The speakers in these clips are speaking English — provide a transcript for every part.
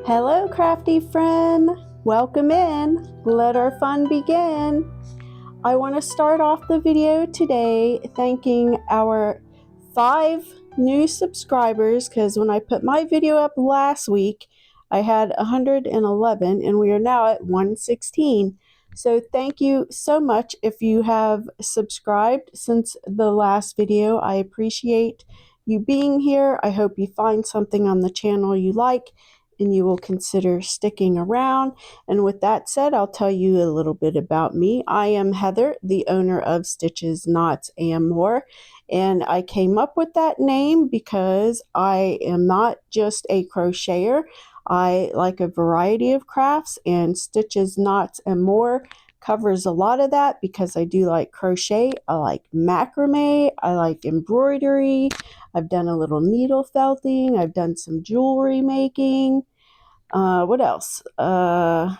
Hello, crafty friend. Welcome in. Let our fun begin. I want to start off the video today thanking our 5 new subscribers, because when I put my video up last week, I had 111 and we are now at 116. So thank you so much if you have subscribed since the last video. I appreciate you being here. I hope you find something on the channel you like and you will consider sticking around. And with that said, I'll tell you a little bit about me. I am Heather, the owner of Stitches, Knots, and More. And I came up with that name because I am not just a crocheter. I like a variety of crafts, and Stitches, Knots, and More covers a lot of that because I do like crochet, I like macrame, I like embroidery, I've done a little needle felting, I've done some jewelry making. What else have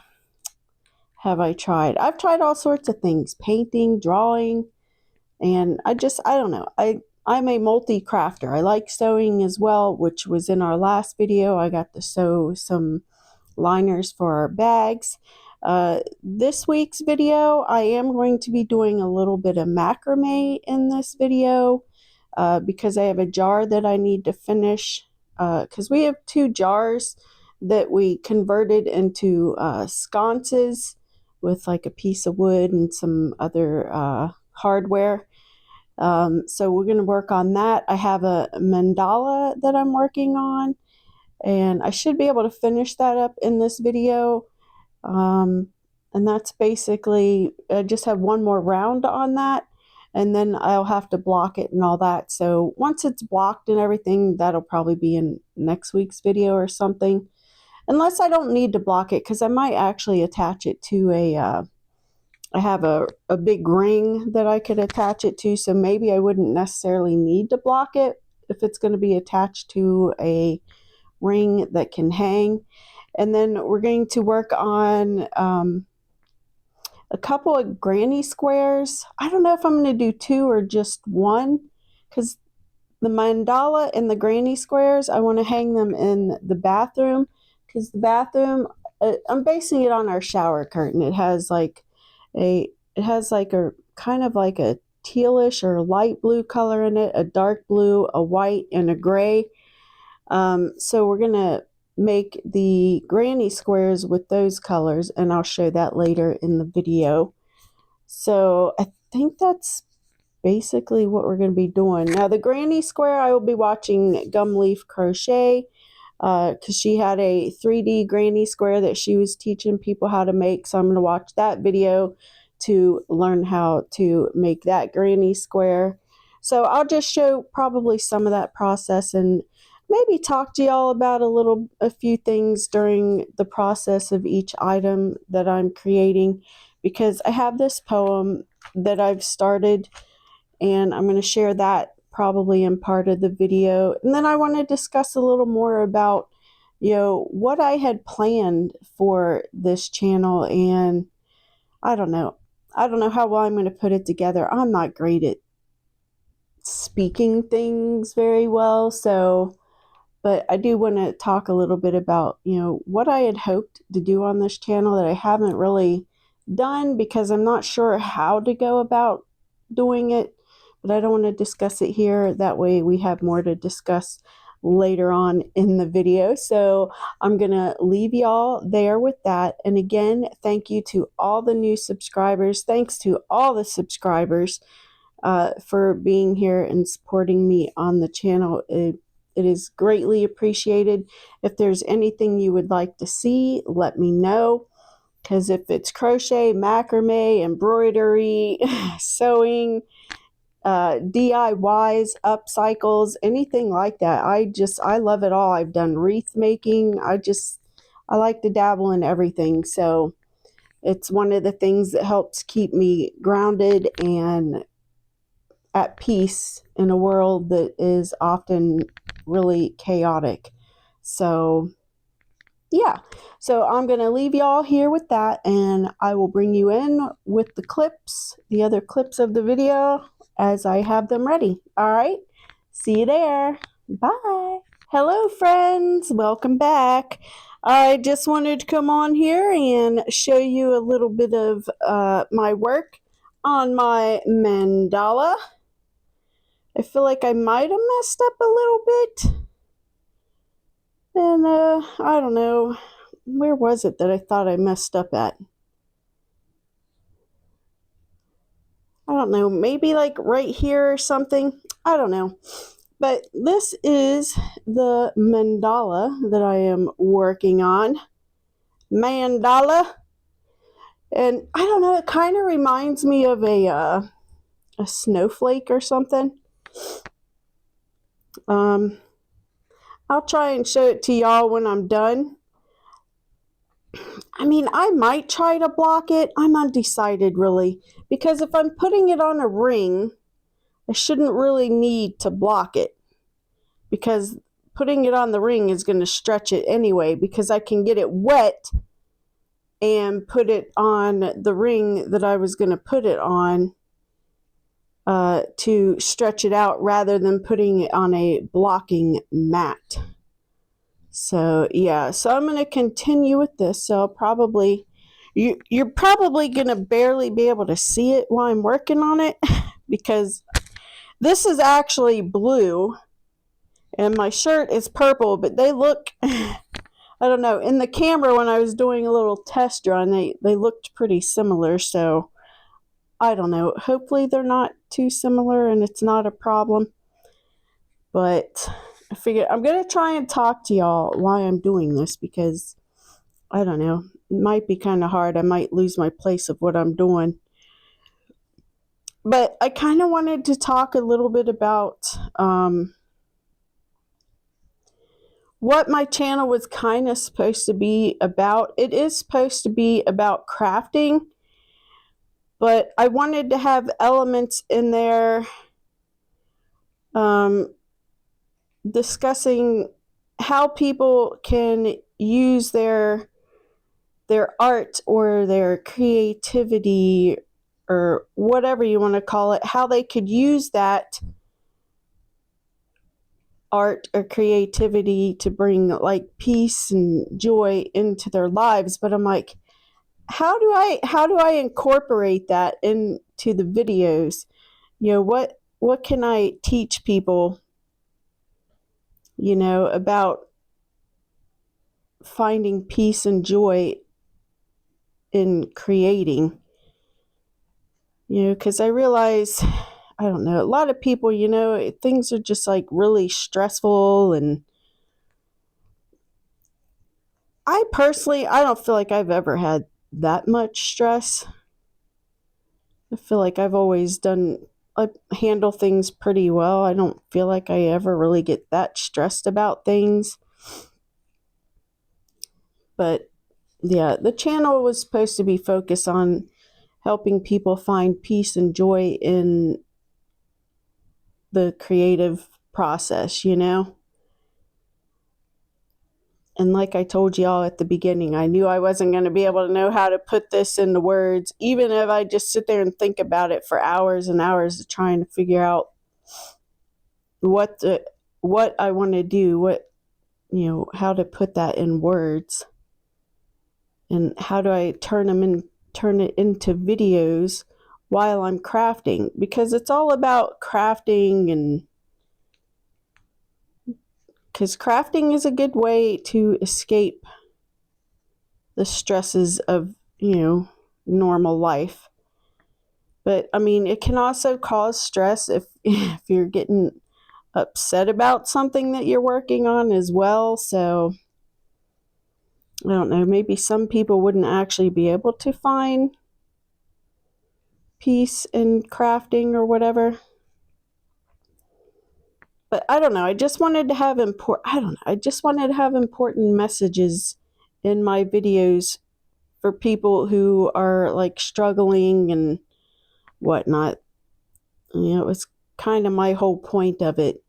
I tried? I've tried all sorts of things, painting, drawing, and I don't know. I'm a multi-crafter. I like sewing as well, which was in our last video. I got to sew some liners for our bags. This week's video, I am going to be doing a little bit of macrame in this video because I have a jar that I need to finish because we have 2 jars that we converted into sconces with like a piece of wood and some other hardware. So we're going to work on that. I have a mandala that I'm working on, and I should be able to finish that up in this video. And that's basically, I just have one more round on that, and then I'll have to block it and all that. So once it's blocked and everything, that'll probably be in next week's video or something. Unless I don't need to block it, because I might actually attach it to I have a big ring that I could attach it to, so maybe I wouldn't necessarily need to block it if it's going to be attached to a ring that can hang. And then we're going to work on a couple of granny squares. I don't know if I'm going to do 2 or just 1, because the mandala and the granny squares, I want to hang them in the bathroom, because the bathroom, I'm basing it on our shower curtain. It has like a kind of like a tealish or light blue color in it, a dark blue, a white, and a gray. So we're gonna make the granny squares with those colors, and I'll show that later in the video. So I think that's basically what we're going to be doing. Now the granny square, I will be watching Gum Leaf Crochet because she had a 3D granny square that she was teaching people how to make. So I'm going to watch that video to learn how to make that granny square. So I'll just show probably some of that process and maybe talk to y'all about a few things during the process of each item that I'm creating, because I have this poem that I've started, and I'm going to share that probably in part of the video. And then I want to discuss a little more about, what I had planned for this channel. And I don't know how well I'm going to put it together. I'm not great at speaking things very well, but I do want to talk a little bit about, what I had hoped to do on this channel that I haven't really done, because I'm not sure how to go about doing it. But I don't want to discuss it here. That way we have more to discuss later on in the video. So I'm going to leave y'all there with that. And again, thank you to all the new subscribers. Thanks to all the subscribers for being here and supporting me on the channel. It is greatly appreciated. If there's anything you would like to see, let me know. Because if it's crochet, macrame, embroidery, sewing, DIYs, upcycles, anything like that, I love it all. I've done wreath making. I like to dabble in everything. So it's one of the things that helps keep me grounded and at peace in a world that is often really chaotic. So yeah, so I'm going to leave y'all here with that, and I will bring you in with the other clips of the video as I have them ready. All right, see you there. Bye. Hello, friends. Welcome back. I just wanted to come on here and show you a little bit of my work on my mandala. I feel like I might have messed up a little bit. And I don't know, where was it that I thought I messed up at? I don't know, maybe like right here or something. I don't know. But this is the mandala that I am working on. Mandala. And I don't know, it kind of reminds me of a snowflake or something. I'll try and show it to y'all when I'm done. I mean, I might try to block it. I'm undecided, really. Because if I'm putting it on a ring, I shouldn't really need to block it. Because putting it on the ring is going to stretch it anyway. Because I can get it wet and put it on the ring that I was going to put it on to stretch it out rather than putting it on a blocking mat. So yeah, so I'm going to continue with this. So I'll probably, you're probably going to barely be able to see it while I'm working on it because this is actually blue and my shirt is purple, but they look, I don't know, in the camera when I was doing a little test run, they looked pretty similar. So I don't know, hopefully they're not too similar and it's not a problem. But I figured I'm going to try and talk to y'all while I'm doing this because, I don't know, it might be kind of hard. I might lose my place of what I'm doing. But I kind of wanted to talk a little bit about what my channel was kind of supposed to be about. It is supposed to be about crafting, but I wanted to have elements in there discussing how people can use their art or their creativity or whatever you want to call it, how they could use that art or creativity to bring like peace and joy into their lives. But I'm like, how do I incorporate that into the videos? You know, what can I teach people, you know, about finding peace and joy in creating? You know, because I realize, I don't know, a lot of people, you know, things are just like really stressful, and I personally, I don't feel like I've ever had that much stress. I feel like I've always I handle things pretty well. I don't feel like I ever really get that stressed about things. But yeah, the channel was supposed to be focused on helping people find peace and joy in the creative process, you know? And like I told y'all at the beginning, I knew I wasn't going to be able to know how to put this into words, even if I just sit there and think about it for hours and hours of trying to figure out what I want to do, you know, how to put that in words, and how do I turn it into videos while I'm crafting, because it's all about crafting, and because crafting is a good way to escape the stresses of, you know, normal life. But I mean, it can also cause stress if you're getting upset about something that you're working on as well. So I don't know, maybe some people wouldn't actually be able to find peace in crafting or whatever. But I don't know, I just wanted to have important messages in my videos for people who are like struggling and whatnot. You know, it was kind of my whole point of it.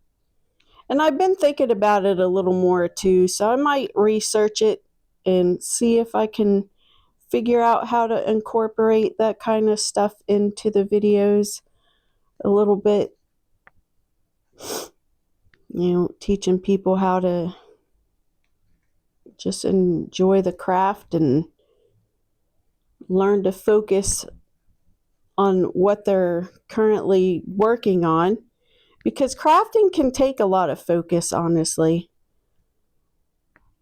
And I've been thinking about it a little more too, so I might research it and see if I can figure out how to incorporate that kind of stuff into the videos a little bit. You know, teaching people how to just enjoy the craft and learn to focus on what they're currently working on, because crafting can take a lot of focus, honestly.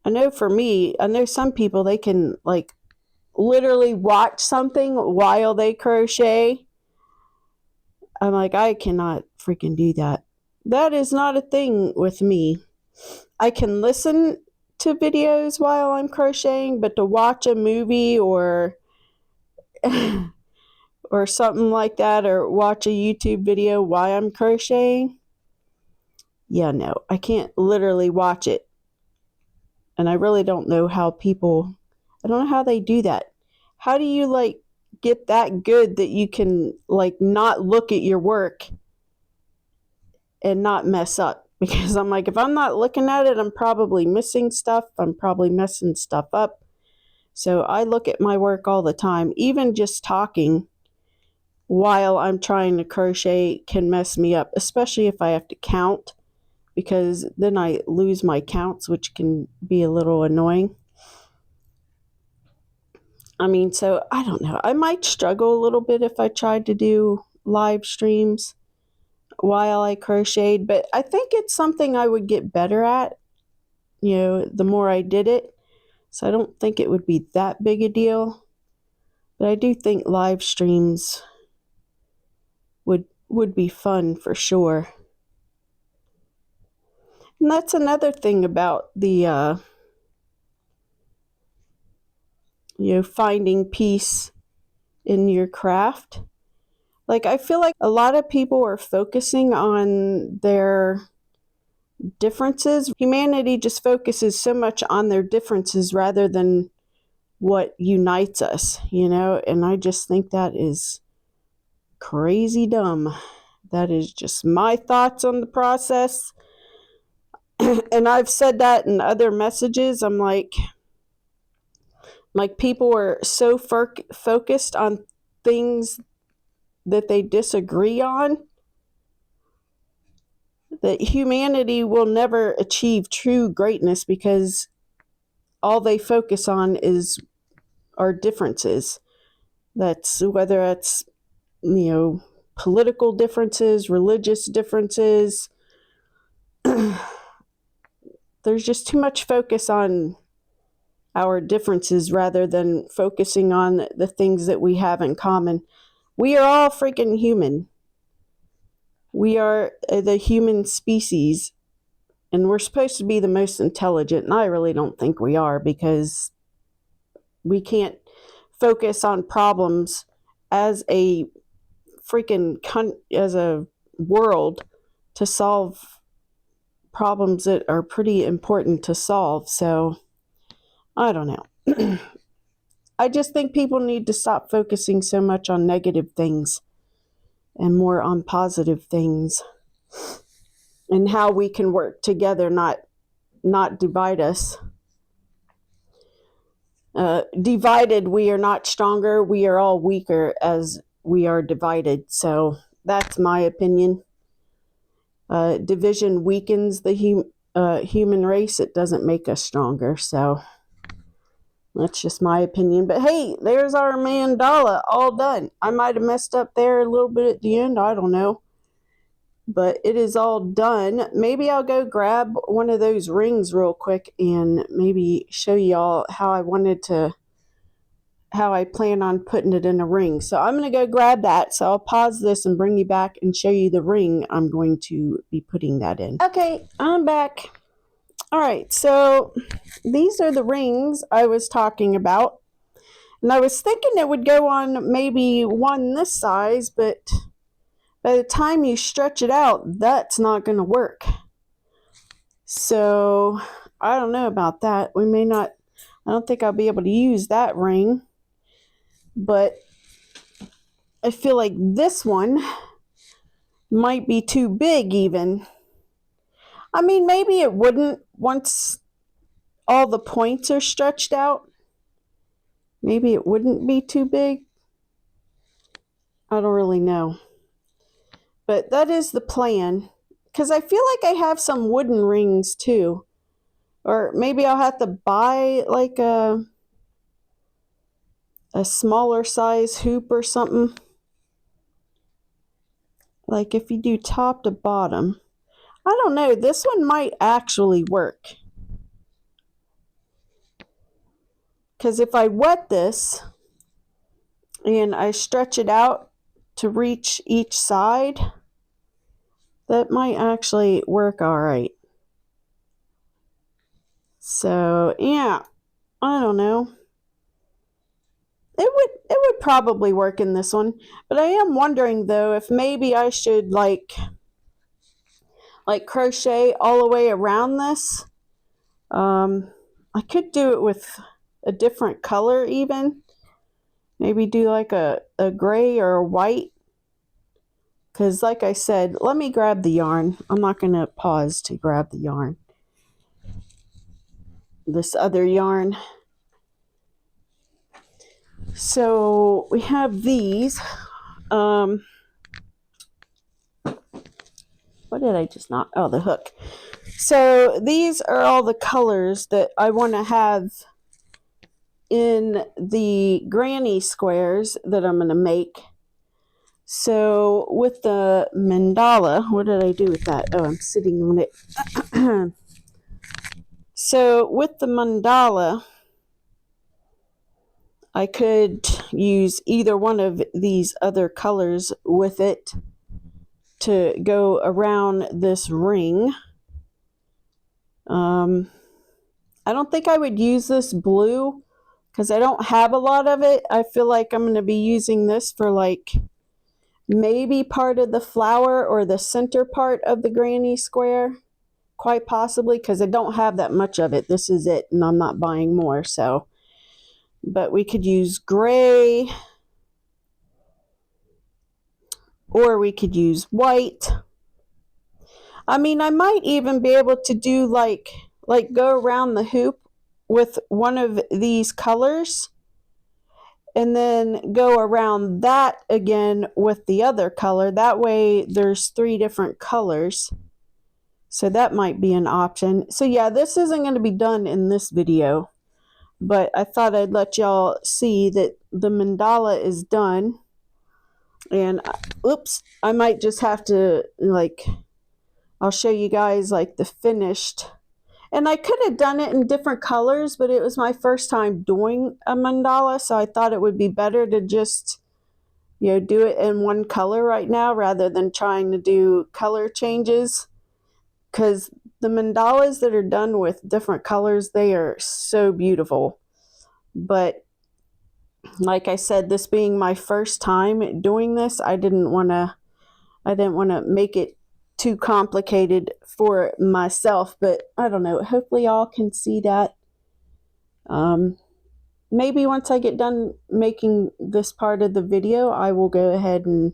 I know for me, I know some people, they can like literally watch something while they crochet. I'm like, I cannot freaking do that. That is not a thing with me. I can listen to videos while I'm crocheting, but to watch a movie or or something like that, or watch a YouTube video while I'm crocheting, yeah, no, I can't literally watch it. And I really don't know how people, I don't know how they do that. How do you like get that good that you can like not look at your work and not mess up? Because I'm like, if I'm not looking at it, I'm probably missing stuff. I'm probably messing stuff up. So I look at my work all the time. Even just talking while I'm trying to crochet can mess me up, especially if I have to count, because then I lose my counts, which can be a little annoying. I mean, so I don't know. I might struggle a little bit if I tried to do live streams while I crocheted, but I think it's something I would get better at, the more I did it. So I don't think it would be that big a deal. But I do think live streams would be fun for sure. And that's another thing about the finding peace in your craft. Like, I feel like a lot of people are focusing on their differences. Humanity just focuses so much on their differences rather than what unites us, and I just think that is crazy dumb. That is just my thoughts on the process. And I've said that in other messages. I'm like people are so focused on things that they disagree on that humanity will never achieve true greatness, because all they focus on is our differences. That's whether it's, political differences, religious differences. There's just too much focus on our differences rather than focusing on the things that we have in common. We are all freaking human. We are the human species, and we're supposed to be the most intelligent, and I really don't think we are, because we can't focus on problems as a as a world to solve problems that are pretty important to solve. So I don't know. I just think people need to stop focusing so much on negative things and more on positive things, and how we can work together, not divide us. Divided, we are not stronger. We are all weaker as we are divided. So that's my opinion. Division weakens the human race. It doesn't make us stronger. So that's just my opinion. But hey, there's our mandala all done. I might have messed up there a little bit at the end. I don't know. But it is all done. Maybe I'll go grab one of those rings real quick and maybe show y'all how I plan on putting it in a ring. So I'm going to go grab that. So I'll pause this and bring you back and show you the ring I'm going to be putting that in. Okay, I'm back. All right, so these are the rings I was talking about. And I was thinking it would go on maybe one this size, but by the time you stretch it out, that's not going to work. So I don't know about that. I don't think I'll be able to use that ring. But I feel like this one might be too big even. I mean, maybe it wouldn't once all the points are stretched out. Maybe it wouldn't be too big. I don't really know. But that is the plan. Because I feel like I have some wooden rings too. Or maybe I'll have to buy like a smaller size hoop or something. Like if you do top to bottom. I don't know, this one might actually work. Because if I wet this and I stretch it out to reach each side, that might actually work all right. So yeah, I don't know. It would probably work in this one, but I am wondering though if maybe I should like crochet all the way around this. I could do it with a different color even. Maybe do like a gray or a white. Because like I said, let me grab the yarn. I'm not going to pause to grab the yarn. This other yarn. So we have these. What did I just not? Oh, the hook. So these are all the colors that I want to have in the granny squares that I'm going to make. So with the mandala, what did I do with that? Oh, I'm sitting on it. So with the mandala, I could use either one of these other colors with it to go around this ring. I don't think I would use this blue because I don't have a lot of it. I feel like I'm going to be using this for like maybe part of the flower or the center part of the granny square. Quite possibly, because I don't have that much of it. This is it, and I'm not buying more. So, but we could use gray, or we could use white. I mean, I might even be able to do like go around the hoop with one of these colors, and then go around that again with the other color. That way, there's 3 different colors. So that might be an option. So yeah, this isn't going to be done in this video, but I thought I'd let y'all see that the mandala is done. And oops, I might just have to I'll show you guys like the finished. And I could have done it in different colors, but it was my first time doing a mandala, so I thought it would be better to just do it in one color right now rather than trying to do color changes. Because the mandalas that are done with different colors, they are so beautiful. But like I said, this being my first time doing this, I didn't want to make it too complicated for myself. But I don't know. Hopefully y'all can see that. Maybe once I get done making this part of the video, I will go ahead and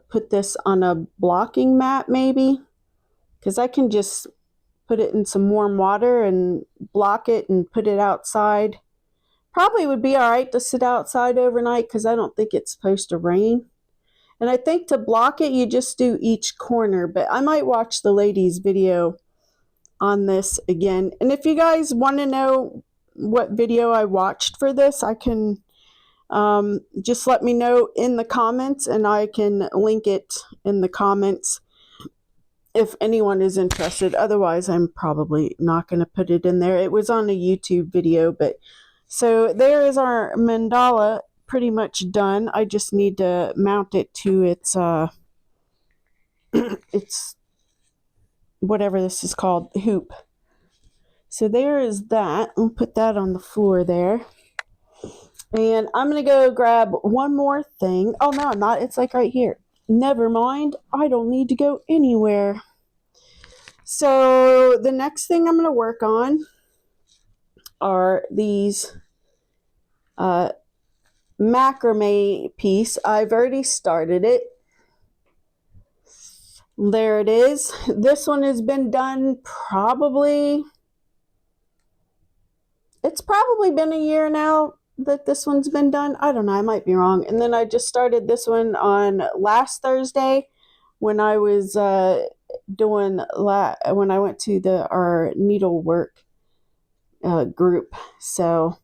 put this on a blocking mat maybe. Because I can just put it in some warm water and block it and put it outside. Probably would be all right to sit outside overnight because I don't think it's supposed to rain. And I think to block it, you just do each corner. But I might watch the lady's video on this again. And if you guys want to know what video I watched for this, I can just let me know in the comments and I can link it in the comments if anyone is interested. Otherwise, I'm probably not going to put it in there. It was on a YouTube video, but so there is our mandala pretty much done. I just need to mount it to its its whatever this is called, hoop. So there is that. I'll put that on the floor there. And I'm going to go grab one more thing. Oh, no, I'm not. It's like right here. Never mind. I don't need to go anywhere. So the next thing I'm going to work on are these macrame piece. I've already started it. There it is. This one has been done it's probably been a year now that this one's been done. I don't know, I might be wrong. And then I just started this one on last Thursday when I was doing when I went to our needlework group. So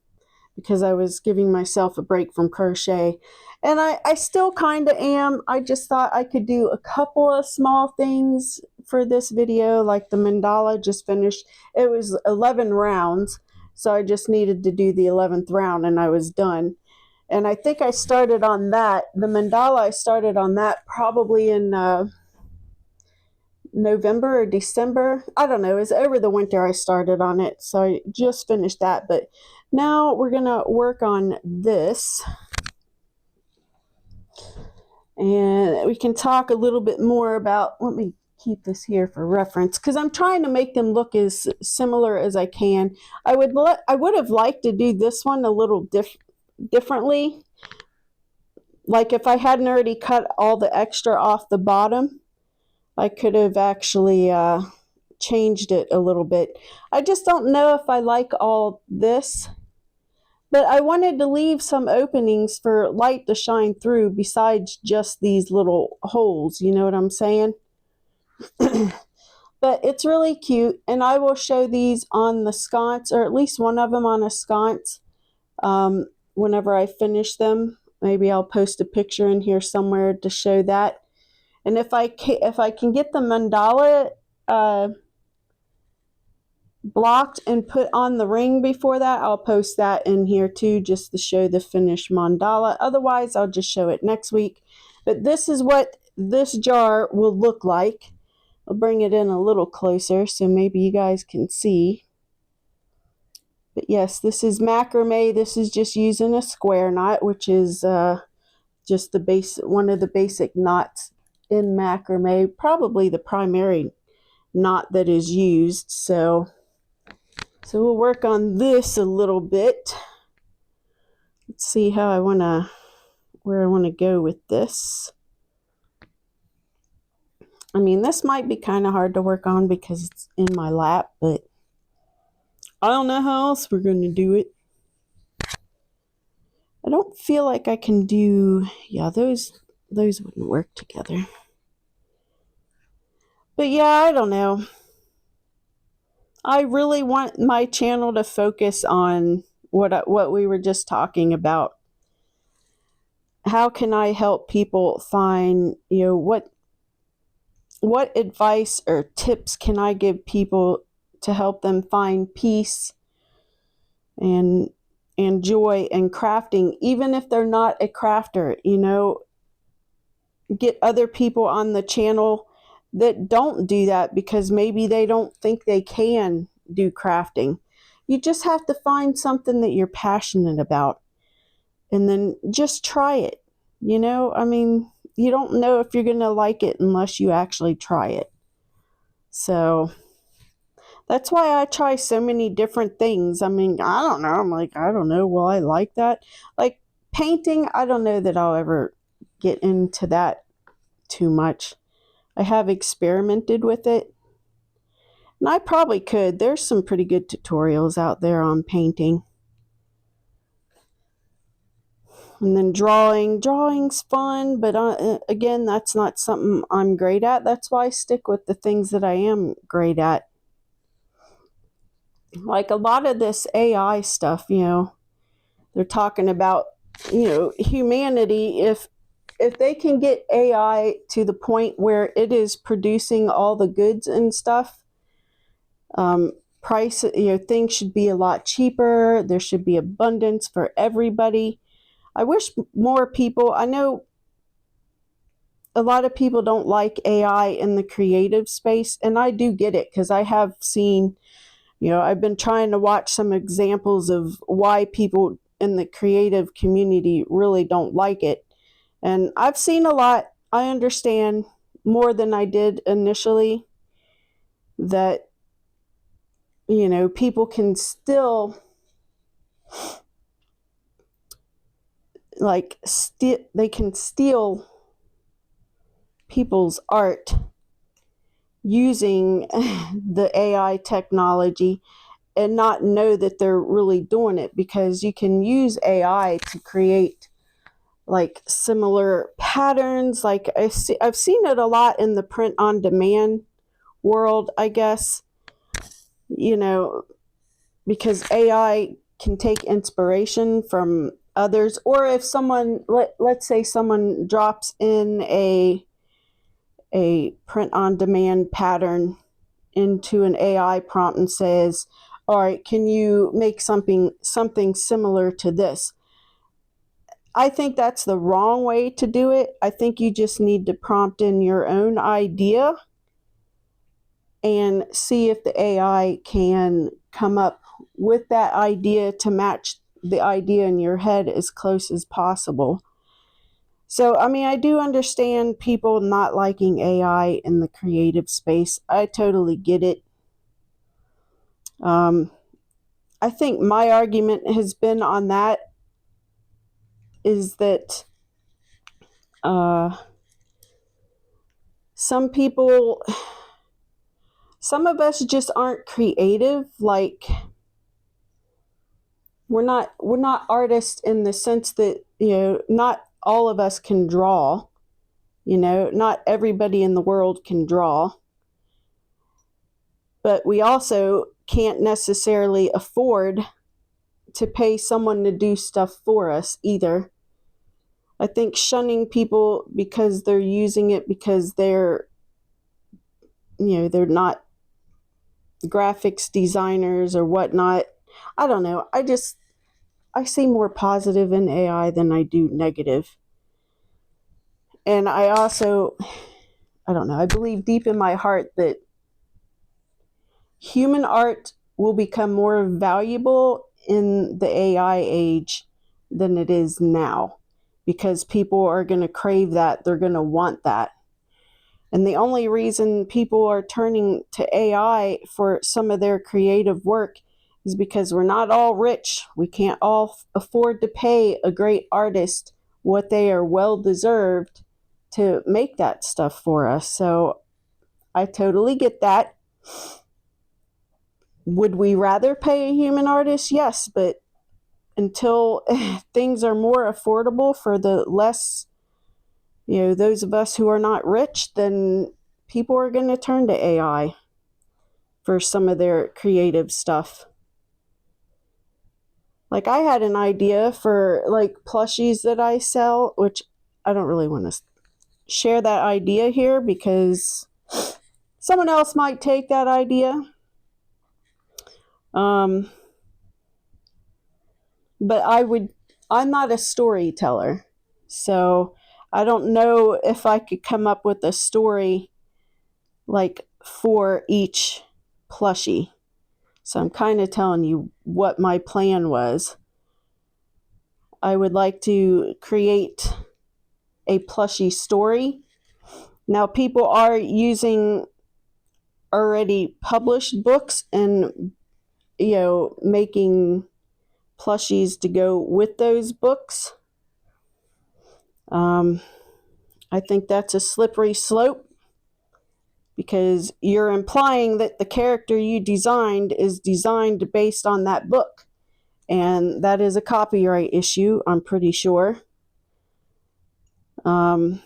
because I was giving myself a break from crochet, and I still kind of am. I just thought I could do a couple of small things for this video, like the mandala just finished. It was 11 rounds, so I just needed to do the 11th round and I was done. And I think I started on that, the mandala, I started on that probably in November or December. I don't know. It was over the winter I started on it, so I just finished that. But now we're going to work on this. And we can talk a little bit more about, let me keep this here for reference, because I'm trying to make them look as similar as I can. I would have liked to do this one a little differently. Like if I hadn't already cut all the extra off the bottom, I could have actually changed it a little bit. I just don't know if I like all this, but I wanted to leave some openings for light to shine through besides just these little holes, you know what I'm saying? But it's really cute, and I will show these on the sconce, or at least one of them on a sconce, whenever I finish them. Maybe I'll post a picture in here somewhere to show that. And if I can get the mandala blocked and put on the ring before that, I'll post that in here too, just to show the finished mandala. Otherwise, I'll just show it next week. But this is what this jar will look like. I'll bring it in a little closer so maybe you guys can see. But yes, this is macrame. This is just using a square knot, which is just one of the basic knots in macrame, probably the primary knot that is used. So we'll work on this a little bit. Let's see where I want to go with this. I mean, this might be kind of hard to work on because it's in my lap, but I don't know how else we're going to do it. I don't feel like I can do, yeah, those wouldn't work together. But yeah, I don't know. I really want my channel to focus on what we were just talking about. How can I help people find, you know, what advice or tips can I give people to help them find peace and joy in crafting, even if they're not a crafter, you know, get other people on the channel that don't do that because maybe they don't think they can do crafting. You just have to find something that you're passionate about and then just try it. You know, I mean, you don't know if you're going to like it unless you actually try it. So that's why I try so many different things. I mean, I don't know. I'm like, I don't know. Will I like that? Like painting, I don't know that I'll ever get into that too much. I have experimented with it. And I probably could. There's some pretty good tutorials out there on painting. And then drawing's fun, but again, that's not something I'm great at. That's why I stick with the things that I am great at. Like a lot of this AI stuff, you know, they're talking about, you know, humanity, if they can get AI to the point where it is producing all the goods and stuff, price, you know, things should be a lot cheaper. There should be abundance for everybody. I wish more people, I know a lot of people don't like AI in the creative space, and I do get it because I have seen, you know, I've been trying to watch some examples of why people in the creative community really don't like it. And I've seen a lot. I understand more than I did initially that, you know, people can still they can steal people's art using the AI technology and not know that they're really doing it, because you can use AI to create like similar patterns. Like I've seen it a lot in the print on demand world, I guess, you know, because AI can take inspiration from others. Or if someone, let's say someone drops in a print on demand pattern into an AI prompt and says, all right, can you make something similar to this? I think that's the wrong way to do it. I think you just need to prompt in your own idea and see if the AI can come up with that idea to match the idea in your head as close as possible. So, I mean, I do understand people not liking AI in the creative space. I totally get it. I think my argument has been on that is that some of us just aren't creative. Like, we're not artists in the sense that, not all of us can draw. Not everybody in the world can draw. But we also can't necessarily afford to pay someone to do stuff for us either. I think shunning people because they're using it because they're not graphics designers or whatnot. I don't know. I see more positive in AI than I do negative. And I also, I don't know, I believe deep in my heart that human art will become more valuable in the AI age than it is now, because people are going to crave that. They're going to want that. And the only reason people are turning to AI for some of their creative work is because we're not all rich. We can't all afford to pay a great artist what they are well deserved to make that stuff for us. So I totally get that. Would we rather pay a human artist? Yes, but until things are more affordable for the less, those of us who are not rich, then people are going to turn to AI for some of their creative stuff. Like, I had an idea for like plushies that I sell, which I don't really want to share that idea here because someone else might take that idea. But I'm not a storyteller, so I don't know if I could come up with a story like for each plushie. So I'm kind of telling you what my plan was. I would like to create a plushie story. Now, people are using already published books and, making plushies to go with those books. I think that's a slippery slope because you're implying that the character you designed is designed based on that book. And that is a copyright issue, I'm pretty sure. I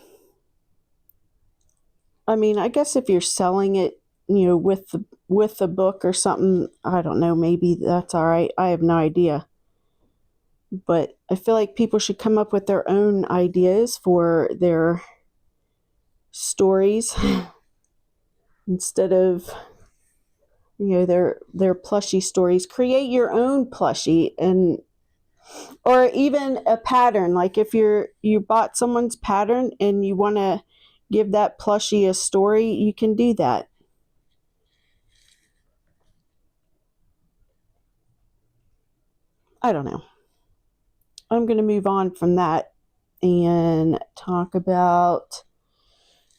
mean, I guess if you're selling it, with the book or something, I don't know, maybe that's all right. I have no idea. But I feel like people should come up with their own ideas for their stories instead of their plushie stories. Create your own plushie, and or even a pattern. Like if you bought someone's pattern and you want to give that plushie a story, you can do that. I don't know. I'm going to move on from that and talk about,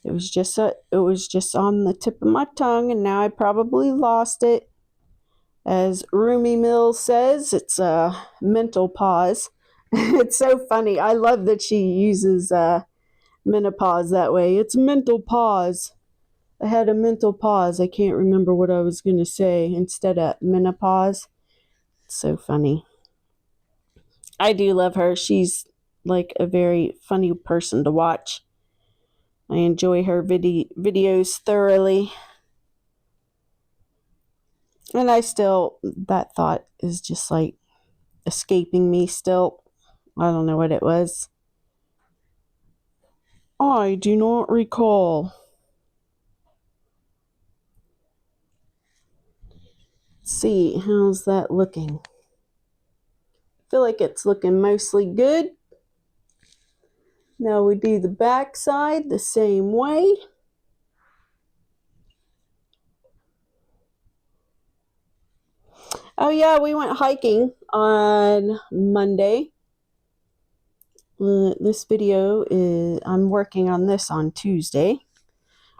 it was just on the tip of my tongue, and now I probably lost it. As Rumi Mills says, it's a mental pause. It's so funny. I love that she uses menopause that way. It's mental pause. I had a mental pause. I can't remember what I was going to say instead of menopause. It's so funny. I do love her. She's like a very funny person to watch. I enjoy her videos thoroughly. And I still, that thought is just like escaping me still. I don't know what it was. I do not recall. Let's see, how's that looking? I feel like it's looking mostly good. Now we do the back side the same way. Oh yeah, we went hiking on Monday. This video is, I'm working on this on Tuesday.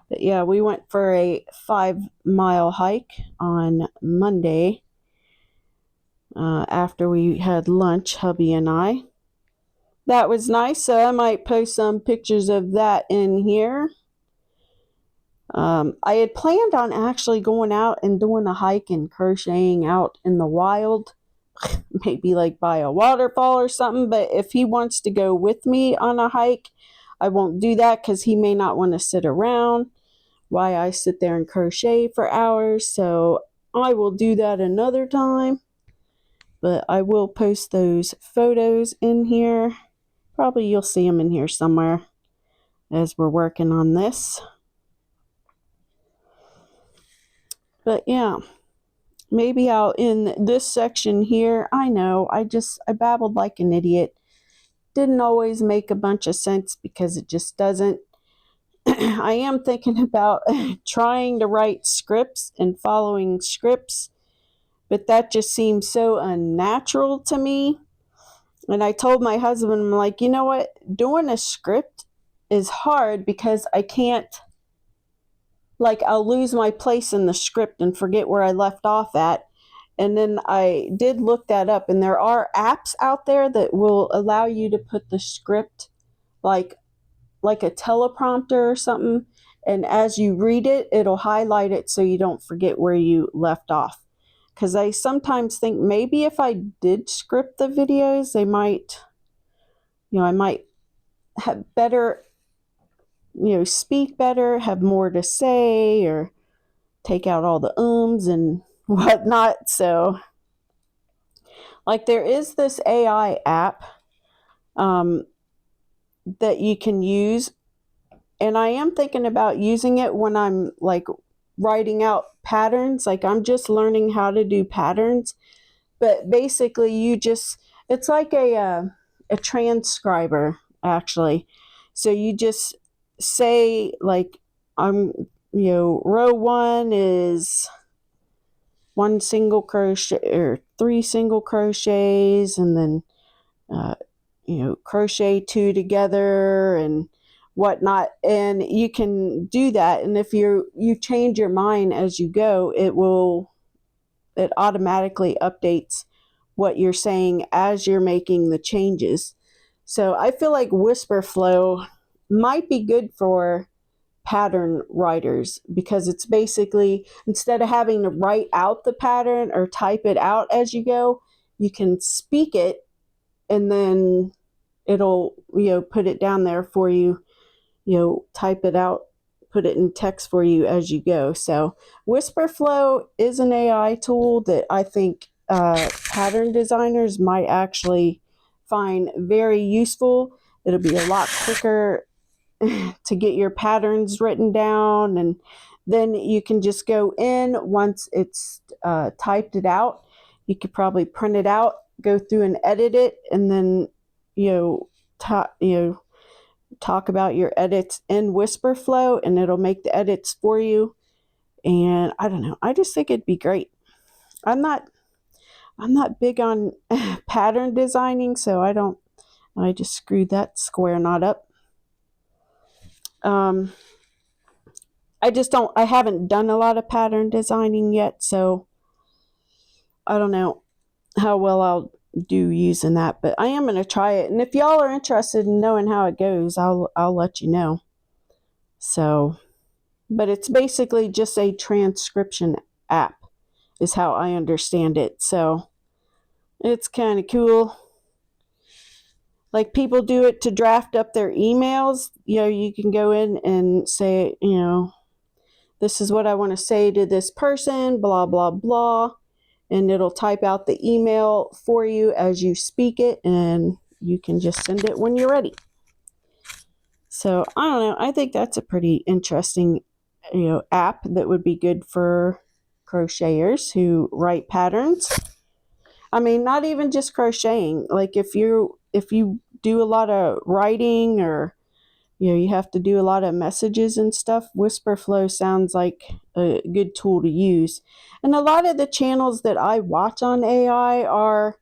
But yeah, we went for a 5-mile hike on Monday after we had lunch, hubby and I. That was nice, so I might post some pictures of that in here. I had planned on actually going out and doing a hike and crocheting out in the wild, maybe like by a waterfall or something, but if he wants to go with me on a hike, I won't do that because he may not want to sit around while I sit there and crochet for hours, so I will do that another time, but I will post those photos in here. Probably you'll see them in here somewhere as we're working on this. But yeah, maybe I'll in this section here. I know, I babbled like an idiot. Didn't always make a bunch of sense because it just doesn't. I am thinking about trying to write scripts and following scripts, but that just seems so unnatural to me. And I told my husband, I'm like, you know what? Doing a script is hard because I can't, like, I'll lose my place in the script and forget where I left off at. And then I did look that up, and there are apps out there that will allow you to put the script like a teleprompter or something, and as you read it, it'll highlight it so you don't forget where you left off. Because I sometimes think maybe if I did script the videos, they might, I might have better, speak better, have more to say, or take out all the ums and whatnot. So, like, there is this AI app that you can use, and I am thinking about using it when I'm like writing out patterns. Like, I'm just learning how to do patterns, but basically it's like a transcriber actually. So you just say, like, I'm, row 1 is 1 single crochet or 3 single crochets, and then crochet 2 together and whatnot, and you can do that. And if you change your mind as you go, it automatically updates what you're saying as you're making the changes. So I feel like Whisper Flow might be good for pattern writers, because it's basically, instead of having to write out the pattern or type it out as you go, you can speak it, and then it'll put it down there for you, type it out, put it in text for you as you go. So Whisperflow is an AI tool that I think pattern designers might actually find very useful. It'll be a lot quicker to get your patterns written down, and then you can just go in once it's typed it out. You could probably print it out, go through and edit it, and then talk about your edits in Whisperflow, and it'll make the edits for you. And I don't know, I just think it'd be great. I'm not big on pattern designing, so I just screwed that square knot up. I haven't done a lot of pattern designing yet, so I don't know how well I'll do using that, but I am going to try it. And if y'all are interested in knowing how it goes, I'll let you know. So, but it's basically just a transcription app is how I understand it. So it's kind of cool. Like, people do it to draft up their emails. You can go in and say, this is what I want to say to this person, blah, blah, blah. And it'll type out the email for you as you speak it, and you can just send it when you're ready. So I don't know. I think that's a pretty interesting, app that would be good for crocheters who write patterns. I mean, not even just crocheting. Like if you do a lot of writing, or you have to do a lot of messages and stuff, Whisperflow sounds like a good tool to use. And a lot of the channels that I watch on AI are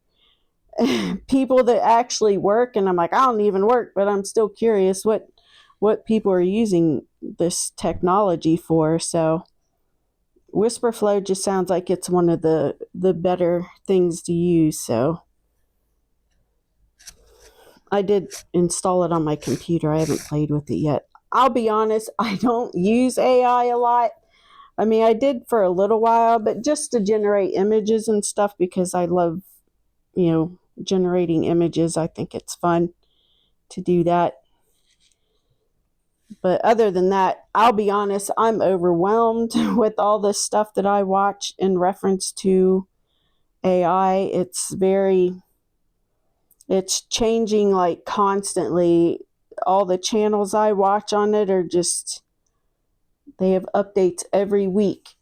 people that actually work, and I'm like, I don't even work, but I'm still curious what people are using this technology for. So Whisperflow just sounds like it's one of the better things to use. So I did install it on my computer. I haven't played with it yet. I'll be honest, I don't use AI a lot. I mean, I did for a little while, but just to generate images and stuff, because I love, generating images. I think it's fun to do that. But other than that, I'll be honest, I'm overwhelmed with all this stuff that I watch in reference to AI. It's changing like constantly. All the channels I watch on it are just, they have updates every week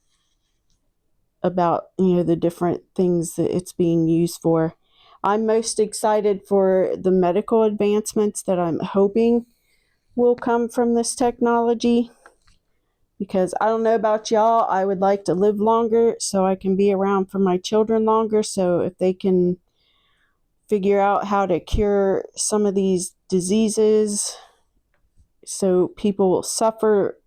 about, the different things that it's being used for. I'm most excited for the medical advancements that I'm hoping will come from this technology, because I don't know about y'all, I would like to live longer so I can be around for my children longer. So if they can figure out how to cure some of these diseases so people will suffer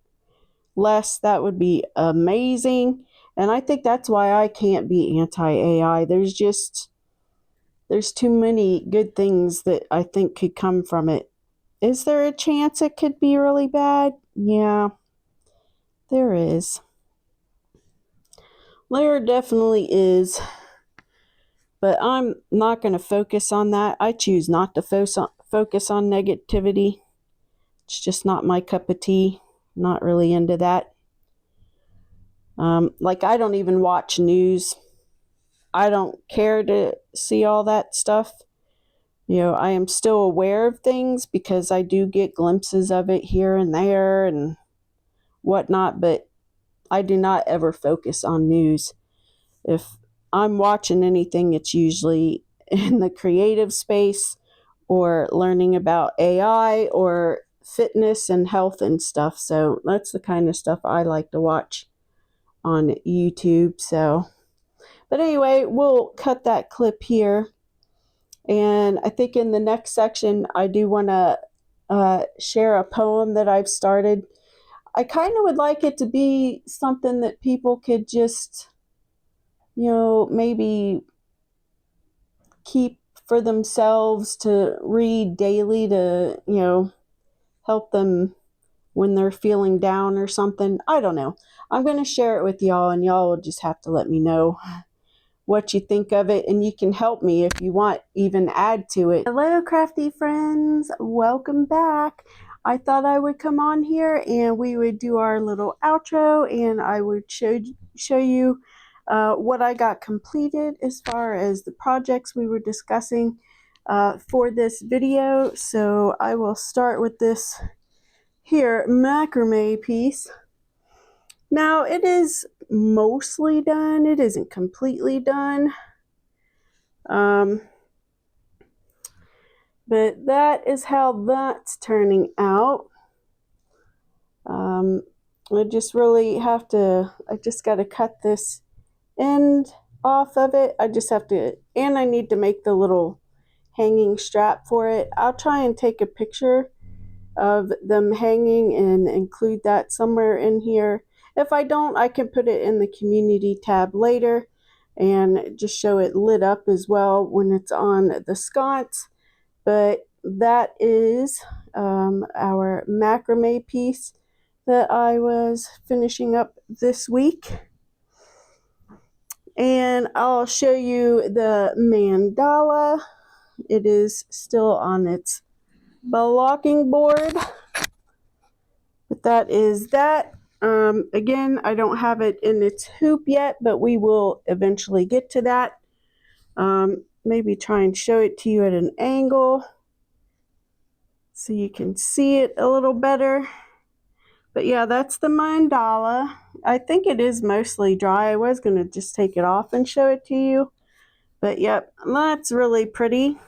less, that would be amazing. And I think that's why I can't be anti-AI. There's too many good things that I think could come from it. Is there a chance it could be really bad? Yeah, there is. There definitely is. But I'm not going to focus on that. I choose not to focus on negativity. It's just not my cup of tea. Not really into that. Like, I don't even watch news. I don't care to see all that stuff. I am still aware of things because I do get glimpses of it here and there and whatnot, but I do not ever focus on news. If I'm watching anything, it's usually in the creative space or learning about AI or fitness and health and stuff. So that's the kind of stuff I like to watch on YouTube. So, but anyway, we'll cut that clip here. And I think in the next section, I do want to share a poem that I've started. I kind of would like it to be something that people could just, maybe keep for themselves to read daily to, help them when they're feeling down or something. I don't know. I'm going to share it with y'all, and y'all will just have to let me know what you think of it, and you can help me if you want, even add to it. Hello, crafty friends. Welcome back. I thought I would come on here and we would do our little outro, and I would show you what I got completed as far as the projects we were discussing for this video. So I will start with this here macrame piece. Now it is mostly done. It isn't completely done. But that is how that's turning out. I just really have to, I just got to cut this end off of it. I just have to, and I need to make the little hanging strap for it. I'll try and take a picture of them hanging and include that somewhere in here. If I don't, I can put it in the community tab later and just show it lit up as well when it's on the sconce. But that is our macrame piece that I was finishing up this week. And I'll show you the mandala. It is still on its blocking board. But that is that. Again, I don't have it in its hoop yet, but we will eventually get to that. Maybe try and show it to you at an angle so you can see it a little better. But yeah, that's the mandala. I think it is mostly dry. I was going to just take it off and show it to you. But yep, that's really pretty.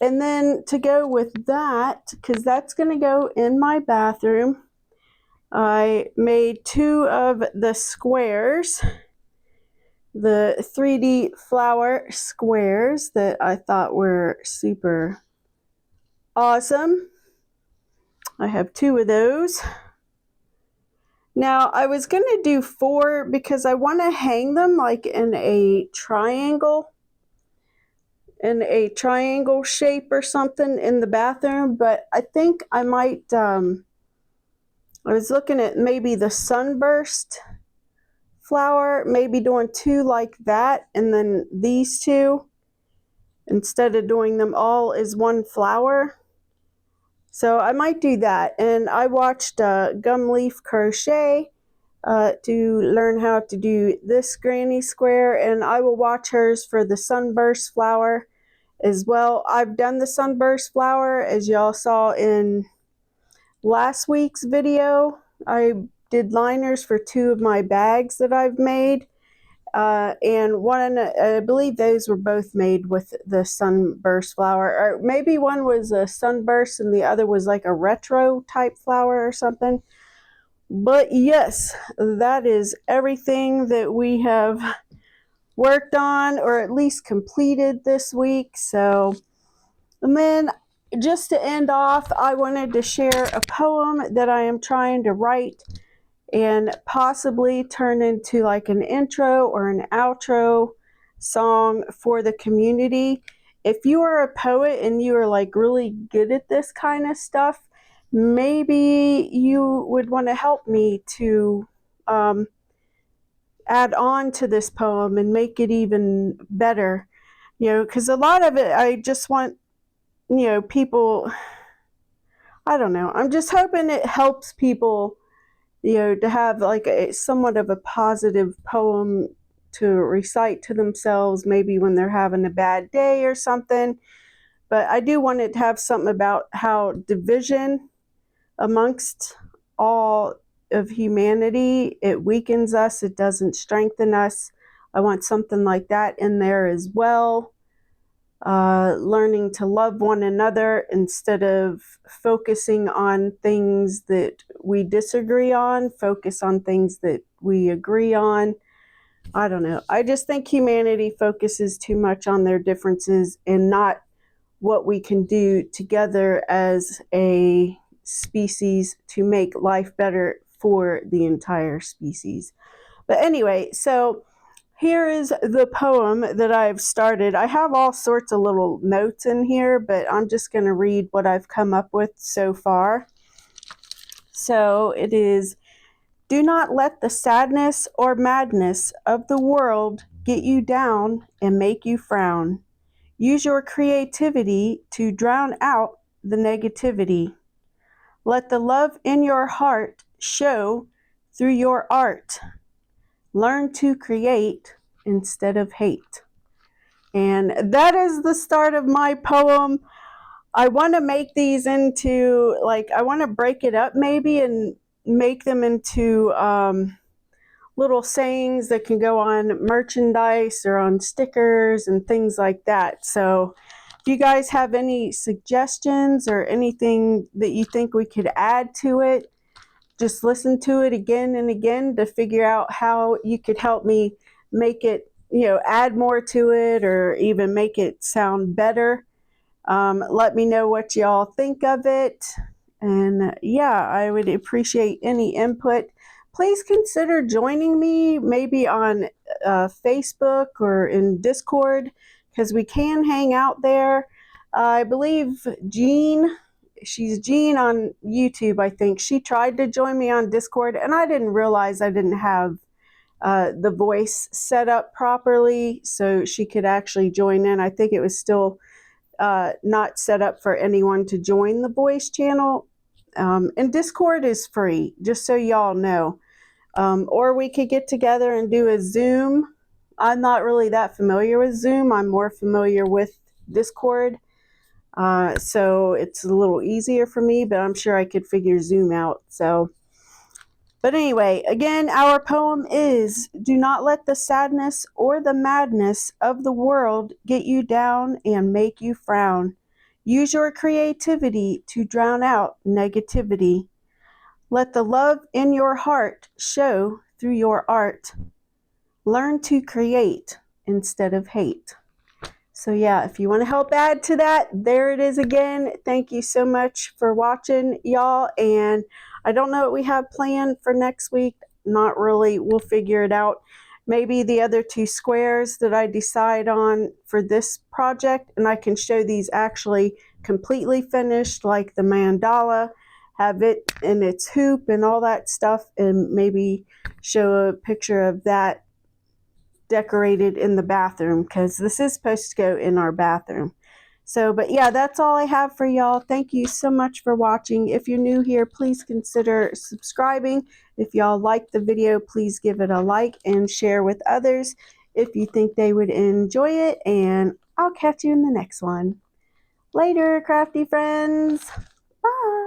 And then to go with that, because that's going to go in my bathroom, I made 2 of the squares, the 3D flower squares that I thought were super awesome. I have 2 of those. Now I was going to do 4 because I want to hang them like in a triangle shape or something in the bathroom, but I think I might, I was looking at maybe the sunburst flower, maybe doing 2 like that, and then these 2, instead of doing them all as one flower. So I might do that. And I watched Gum Leaf Crochet to learn how to do this granny square, and I will watch hers for the sunburst flower as well. I've done the sunburst flower, as y'all saw in last week's video. I did liners for 2 of my bags that I've made, and one, I believe those were both made with the sunburst flower, or maybe one was a sunburst and the other was like a retro type flower or something. But yes, that is everything that we have worked on, or at least completed this week. So, and then just to end off, I wanted to share a poem that I am trying to write and possibly turn into like an intro or an outro song for the community. If you are a poet and you are like really good at this kind of stuff, maybe you would want to help me to add on to this poem and make it even better, because a lot of it I just want, people, I don't know, I'm just hoping it helps people, to have like somewhat of a positive poem to recite to themselves, maybe when they're having a bad day or something. But I do want it to have something about how division amongst all of humanity, it weakens us, it doesn't strengthen us. I want something like that in there as well. Learning to love one another instead of focusing on things that we disagree on, focus on things that we agree on. I don't know. I just think humanity focuses too much on their differences and not what we can do together as a species to make life better for the entire species. But anyway, so here is the poem that I've started. I have all sorts of little notes in here, but I'm just going to read what I've come up with so far. So it is, do not let the sadness or madness of the world get you down and make you frown. Use your creativity to drown out the negativity. Let the love in your heart show through your art. Learn to create instead of hate. And that is the start of my poem. I want to make these into, like, I want to break it up maybe and make them into little sayings that can go on merchandise or on stickers and things like that. So if you guys have any suggestions or anything that you think we could add to it, just listen to it again and again to figure out how you could help me make it, add more to it or even make it sound better. Let me know what y'all think of it. And yeah, I would appreciate any input. Please consider joining me maybe on Facebook or in Discord, because we can hang out there. I believe she's Jean on YouTube, I think. She tried to join me on Discord, and I didn't realize I didn't have the voice set up properly so she could actually join in. I think it was still not set up for anyone to join the voice channel. And Discord is free, just so y'all know. Or we could get together and do a Zoom. I'm not really that familiar with Zoom. I'm more familiar with Discord. So it's a little easier for me, but I'm sure I could figure Zoom out. But anyway, again, our poem is, do not let the sadness or the madness of the world get you down and make you frown. Use your creativity to drown out negativity. Let the love in your heart show through your art. Learn to create instead of hate. So yeah, if you want to help add to that, there it is again. Thank you so much for watching, y'all. And I don't know what we have planned for next week. Not really. We'll figure it out. Maybe the other 2 squares that I decide on for this project, and I can show these actually completely finished, like the mandala, have it in its hoop and all that stuff, and maybe show a picture of that decorated in the bathroom, because this is supposed to go in our bathroom. So, but yeah, that's all I have for y'all. Thank you so much for watching. If you're new here, please consider subscribing. If y'all like the video, please give it a like and share with others if you think they would enjoy it. And I'll catch you in the next one. Later, crafty friends. Bye.